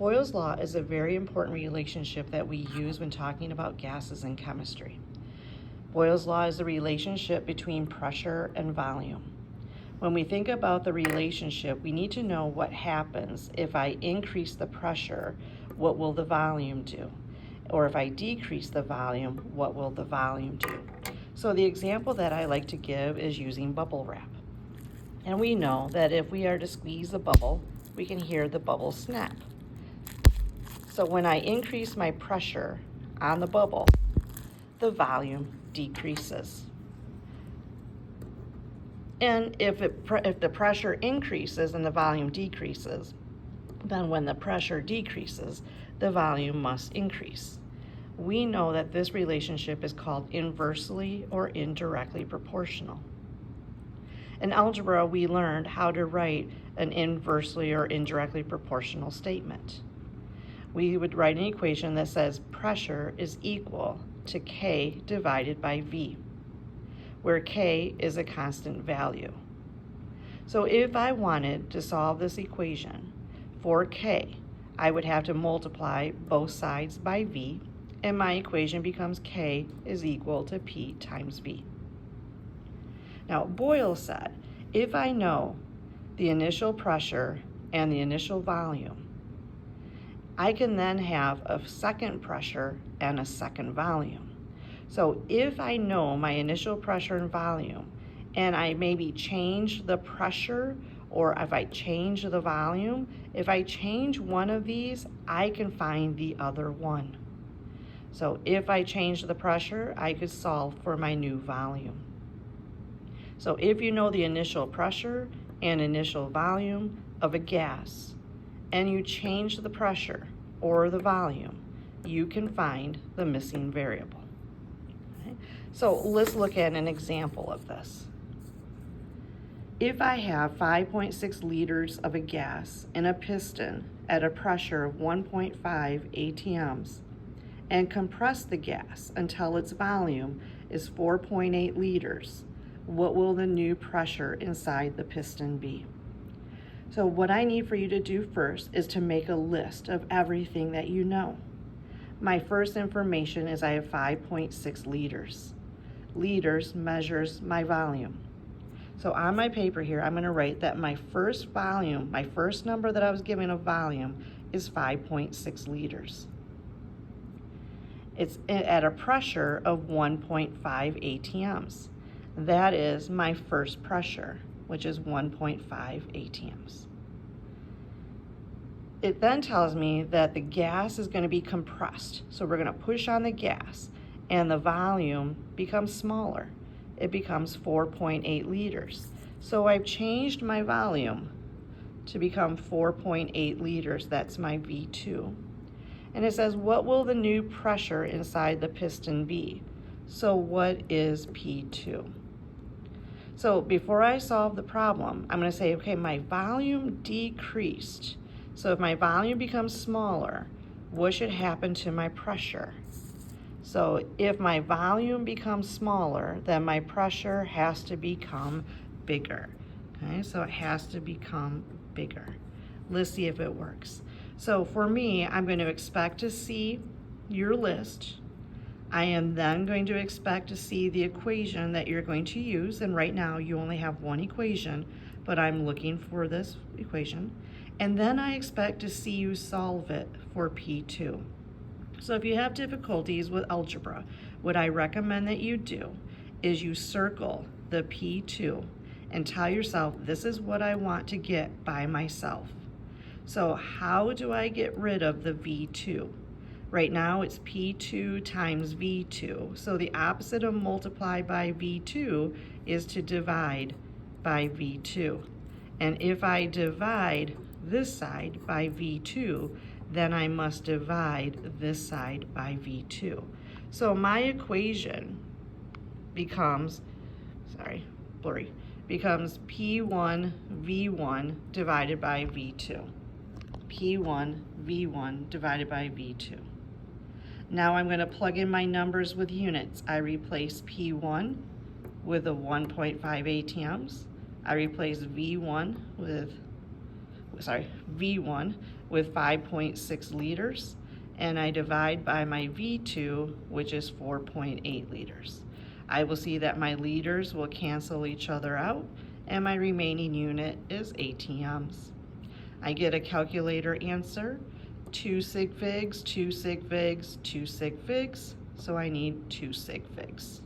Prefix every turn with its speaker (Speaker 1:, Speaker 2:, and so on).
Speaker 1: Boyle's law is a very important relationship that we use when talking about gases in chemistry. Boyle's law is the relationship between pressure and volume. When we think about the relationship, we need to know what happens if I increase the pressure, what will the volume do? Or if I decrease the volume, what will the volume do? So the example that I like to give is using bubble wrap. And we know that if we are to squeeze a bubble, we can hear the bubble snap. So when I increase my pressure on the bubble, the volume decreases. And if the pressure increases and the volume decreases, then when the pressure decreases, the volume must increase. We know that this relationship is called inversely or indirectly proportional. In algebra, we learned how to write an inversely or indirectly proportional statement. We would write an equation that says pressure is equal to K divided by V, where K is a constant value. So if I wanted to solve this equation for K, I would have to multiply both sides by V, and my equation becomes K is equal to P times V. Now, Boyle said, if I know the initial pressure and the initial volume, I can then have a second pressure and a second volume. So if I know my initial pressure and volume, and I maybe change the pressure, or if I change the volume, if I change one of these, I can find the other one. So if I change the pressure, I could solve for my new volume. So if you know the initial pressure and initial volume of a gas, and you change the pressure or the volume, you can find the missing variable. Okay? So let's look at an example of this. If I have 5.6 liters of a gas in a piston at a pressure of 1.5 atms and compress the gas until its volume is 4.8 liters, what will the new pressure inside the piston be? So what I need for you to do first is to make a list of everything that you know. My first information is I have 5.6 liters. Liters measures my volume. So on my paper here, I'm going to write that my first volume, my first number that I was given of volume is 5.6 liters. It's at a pressure of 1.5 atms. That is my first pressure, which is 1.5 atms. It then tells me that the gas is going to be compressed. So we're going to push on the gas and the volume becomes smaller. It becomes 4.8 liters. So I've changed my volume to become 4.8 liters. That's my V2. And it says, what will the new pressure inside the piston be? So what is P2? So before I solve the problem, I'm going to say, okay, my volume decreased. So if my volume becomes smaller, what should happen to my pressure? So if my volume becomes smaller, then my pressure has to become bigger. Okay, so it has to become bigger. Let's see if it works. So for me, I'm going to expect to see your list. I am then going to expect to see the equation that you're going to use, and right now you only have one equation, but I'm looking for this equation. And then I expect to see you solve it for P2. So if you have difficulties with algebra, what I recommend that you do is you circle the P2 and tell yourself, this is what I want to get by myself. So how do I get rid of the V2? Right now it's P2 times V2. So the opposite of multiply by V2 is to divide by V2. And if I divide this side by V2, then I must divide this side by V2. So my equation becomes, becomes P1 V1 divided by V2. P1 V1 divided by V2. Now I'm going to plug in my numbers with units. I replace P1 with a 1.5 atms. I replace V1 with V1 with 5.6 liters, and I divide by my V2, which is 4.8 liters. I will see that my liters will cancel each other out, and my remaining unit is ATMs. I get a calculator answer, 2 sig figs, 2 sig figs, 2 sig figs, so I need 2 sig figs.